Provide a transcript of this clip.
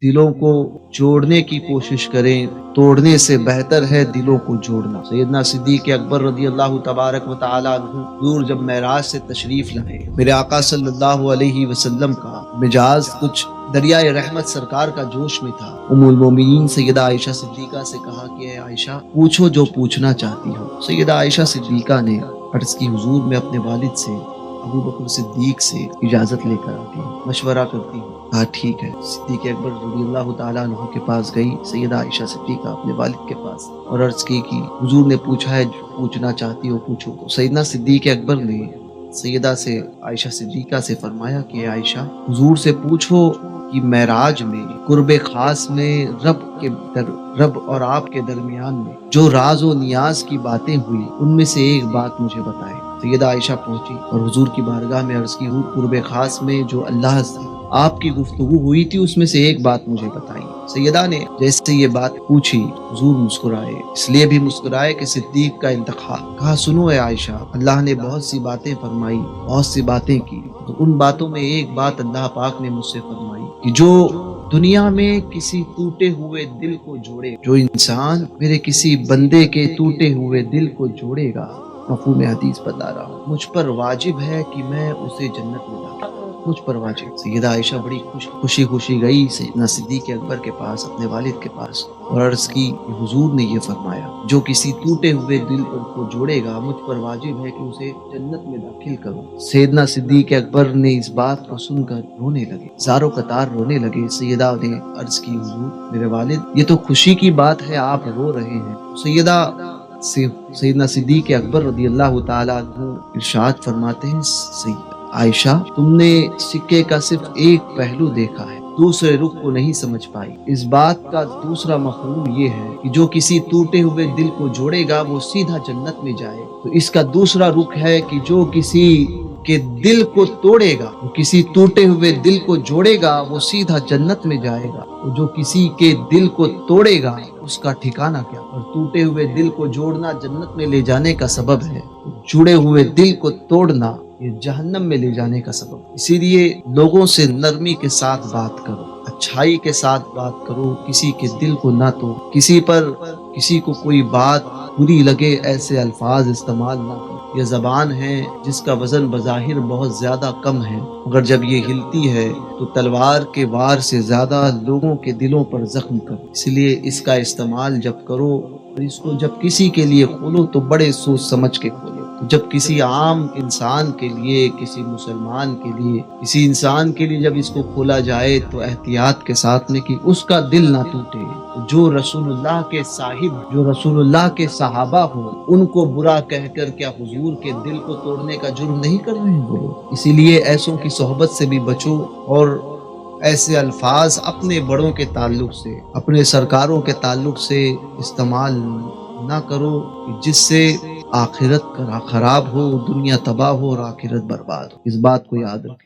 دلوں کو جوڑنے کی کوشش کریں، توڑنے سے بہتر ہے دلوں کو جوڑنا۔ سیدنا صدیق اکبر رضی اللہ تبارک و تعالی عنہ حضور جب معراج سے تشریف لائے، میرے آقا صلی اللہ علیہ وسلم کا مزاج کچھ دریائے رحمت سرکار کا جوش میں تھا۔ ام المومنین سیدہ عائشہ صدیقہ سے کہا کہ اے عائشہ پوچھو جو پوچھنا چاہتی ہو۔ سیدہ عائشہ صدیقہ نے عرض کی حضور میں اپنے والد سے ابو بکر صدیق سے اجازت لے کر آتی ہوں، مشورہ کرتی ہوں۔ کہا ٹھیک ہے۔ صدیق اکبر رضی اللہ تعالیٰ عنہ کے پاس گئی سیدہ عائشہ صدیقہ اپنے والد کے پاس اور عرض کی کہ حضور نے پوچھا ہے جو پوچھنا چاہتی ہو پوچھو۔ تو سیدنا صدیق اکبر نے سیدہ سے عائشہ صدیقہ سے فرمایا کہ اے عائشہ حضور سے پوچھو کہ معراج میں قرب خاص میں رب اور آپ کے درمیان میں جو راز و نیاز کی باتیں ہوئی ان میں سے ایک بات مجھے بتائے۔ سیدہ عائشہ پہنچی اور حضور کی بارگاہ میں عرض کی قرب خاص میں جو اللہ سے آپ کی گفتگو ہوئی تھی اس میں سے ایک بات مجھے بتائی۔ سیدہ نے جیسے یہ بات پوچھی حضور مسکرائے، اس لیے بھی مسکرائے کہ صدیق کا انتخاب۔ کہا سنو اے عائشہ، اللہ نے بہت سی باتیں فرمائی، بہت سی باتیں کی، تو ان باتوں میں ایک بات اللہ پاک نے مجھ سے فرمائی کہ جو دنیا میں کسی ٹوٹے ہوئے دل کو جوڑے، جو انسان میرے کسی بندے کے ٹوٹے ہوئے دل کو جوڑے گا، مفہوم حدیث بتا رہا ہوں، مجھ پر واجب ہے کہ میں اسے جنت میں داخل کروں، مجھ پر واجب۔ سیدہ عائشہ بڑی خوشی گئی سیدنا صدیق اکبر کے پاس، اپنے والد کے پاس، اور عرض کی کہ حضور نے یہ فرمایا جو کسی ٹوٹے ہوئے دل کو جوڑے گا مجھ پر واجب ہے کہ اسے جنت میں داخل کروں۔ سیدنا صدیق اکبر نے اس بات کو سن کر رونے لگے، زاروں قطار رونے لگے۔ سیدہ نے عرض کی حضور میرے والد یہ تو خوشی کی بات ہے، آپ رو رہے ہیں۔ سیدنا صدیق اکبر رضی اللہ تعالیٰ عنہ ارشاد فرماتے ہیں عائشہ تم نے سکے کا صرف ایک پہلو دیکھا ہے، دوسرے رخ کو نہیں سمجھ پائی۔ اس بات کا دوسرا مفہوم یہ ہے کہ جو کسی ٹوٹے ہوئے دل کو جوڑے گا وہ سیدھا جنت میں جائے، تو اس کا دوسرا رخ ہے کہ جو کسی کے دل کو توڑے گا، وہ کسی ٹوٹے ہوئے دل کو جوڑے گا وہ سیدھا جنت میں جائے گا، جو کسی کے دل کو توڑے گا اس کا ٹھکانہ کیا۔ اور ٹوٹے ہوئے دل کو جوڑنا جنت میں لے جانے کا سبب ہے، جڑے ہوئے دل کو توڑنا یہ جہنم میں لے جانے کا سبب۔ اسی لیے لوگوں سے نرمی کے ساتھ بات کرو، اچھائی کے ساتھ بات کرو، کسی کے دل کو نہ توڑ، کسی کو کوئی بات بری لگے ایسے الفاظ استعمال نہ کرو۔ یہ زبان ہے جس کا وزن بظاہر بہت زیادہ کم ہے، مگر جب یہ ہلتی ہے تو تلوار کے وار سے زیادہ لوگوں کے دلوں پر زخم کرو۔ اس لیے اس کا استعمال جب کرو اور اس کو جب کسی کے لیے کھولو تو بڑے سوچ سمجھ کے کھولو۔ جب کسی عام انسان کے لیے، کسی مسلمان کے لیے، کسی انسان کے لیے جب اس کو کھولا جائے تو احتیاط کے ساتھ میں کہ اس کا دل نہ ٹوٹے۔ جو رسول اللہ کے صاحب، جو رسول اللہ کے صحابہ ہوں، ان کو برا کہہ کر کیا حضور کے دل کو توڑنے کا جرم نہیں کر رہے ہیں وہ لوگ؟ اسی لیے ایسوں کی صحبت سے بھی بچو اور ایسے الفاظ اپنے بڑوں کے تعلق سے، اپنے سرکاروں کے تعلق سے استعمال نہ کرو جس سے آخرت خراب ہو، دنیا تباہ ہو اور آخرت برباد ہو۔ اس بات کو یاد رکھیں۔